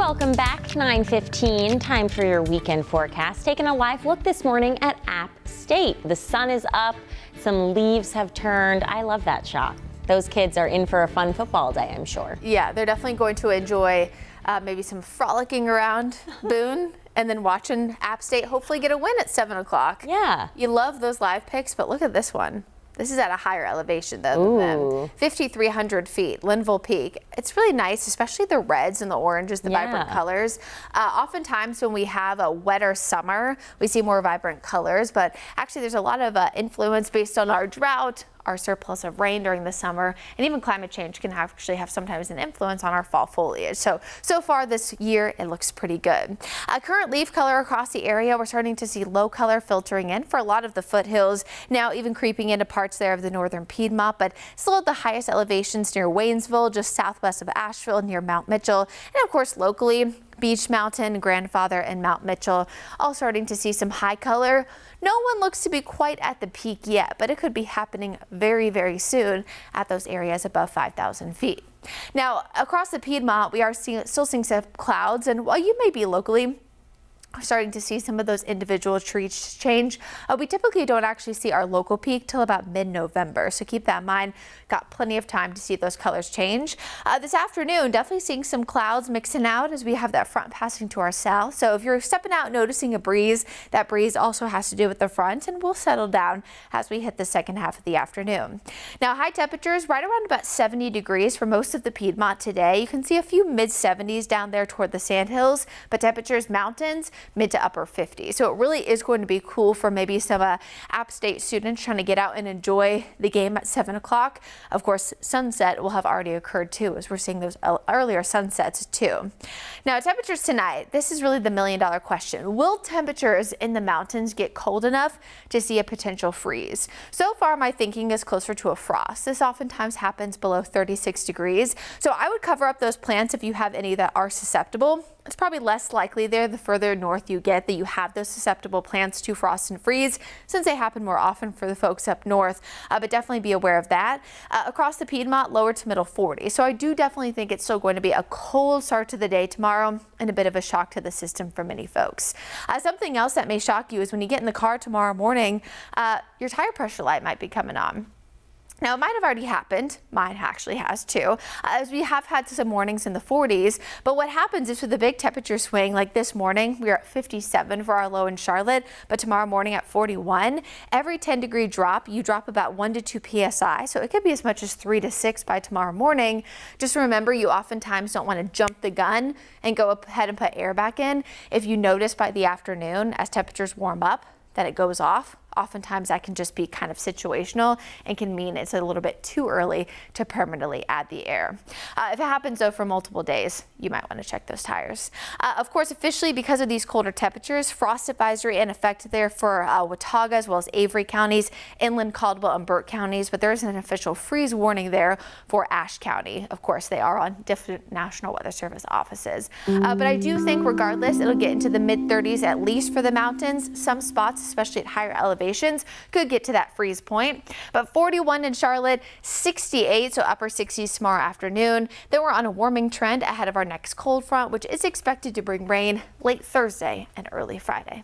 Welcome back, 9:15. Time for your weekend forecast. Taking a live look this morning at App State. The sun is up, some leaves have turned. I love that shot. Those kids are in for a fun football day, I'm sure. Yeah, they're definitely going to enjoy maybe some frolicking around Boone and then watching App State hopefully get a win at 7 o'clock. Yeah. You love those live pics, but look at this one. This is at a higher elevation though than them. 5,300 feet, Linville Peak. It's really nice, especially the reds and the oranges, the vibrant colors. Oftentimes when we have a wetter summer, we see more vibrant colors, but actually there's a lot of influence based on our drought, our surplus of rain during the summer, and even climate change can actually have sometimes an influence on our fall foliage. So far this year, it looks pretty good. Current leaf color across the area, we're starting to see low color filtering in for a lot of the foothills, now even creeping into parts there of the northern Piedmont, but still at the highest elevations near Waynesville, just southwest of Asheville, near Mount Mitchell, and of course locally, Beach Mountain, Grandfather, and Mount Mitchell, all starting to see some high color. No one looks to be quite at the peak yet, but it could be happening very, very soon at those areas above 5,000 feet. Now, across the Piedmont, we are still seeing some clouds, and while you may be locally starting to see some of those individual trees change, we typically don't actually see our local peak till about mid-November. So keep that in mind. Got plenty of time to see those colors change. This afternoon, definitely seeing some clouds mixing out as we have that front passing to our south. So if you're stepping out noticing a breeze, that breeze also has to do with the front and will settle down as we hit the second half of the afternoon. Now high temperatures right around about 70 degrees for most of the Piedmont today. You can see a few mid-70s down there toward the Sandhills, but temperatures mountains mid to upper 50s. So it really is going to be cool for maybe some App State students trying to get out and enjoy the game at 7 o'clock. Of course, sunset will have already occurred too, as we're seeing those earlier sunsets too. Now temperatures tonight, this is really the million-dollar question. Will temperatures in the mountains get cold enough to see a potential freeze? So far, my thinking is closer to a frost. This oftentimes happens below 36 degrees. So I would cover up those plants if you have any that are susceptible. It's probably less likely there the further north you get that you have those susceptible plants to frost and freeze, since they happen more often for the folks up north, but definitely be aware of that. Across the Piedmont, lower to middle 40s. So I do definitely think it's still going to be a cold start to the day tomorrow and a bit of a shock to the system for many folks. Something else that may shock you is when you get in the car tomorrow morning, your tire pressure light might be coming on. Now, it might have already happened. Mine actually has too, as we have had some mornings in the 40s. But what happens is with a big temperature swing like this morning, we are at 57 for our low in Charlotte, but tomorrow morning at 41. Every 10-degree drop, you drop about 1 to 2 psi. So it could be as much as 3 to 6 by tomorrow morning. Just remember, you oftentimes don't want to jump the gun and go ahead and put air back in. If you notice by the afternoon, as temperatures warm up, that it goes off. Oftentimes that can just be kind of situational and can mean it's a little bit too early to permanently add the air. If it happens though for multiple days, you might want to check those tires. Of course, officially because of these colder temperatures, frost advisory in effect there for Watauga as well as Avery counties, inland Caldwell and Burke counties, but there is an official freeze warning there for Ashe County. Of course, they are on different National Weather Service offices. But I do think regardless, it'll get into the mid-30s at least for the mountains. Some spots, especially at higher elevations, could get to that freeze point, but 41 in Charlotte, 68, so upper 60s tomorrow afternoon. Then we're on a warming trend ahead of our next cold front, which is expected to bring rain late Thursday and early Friday.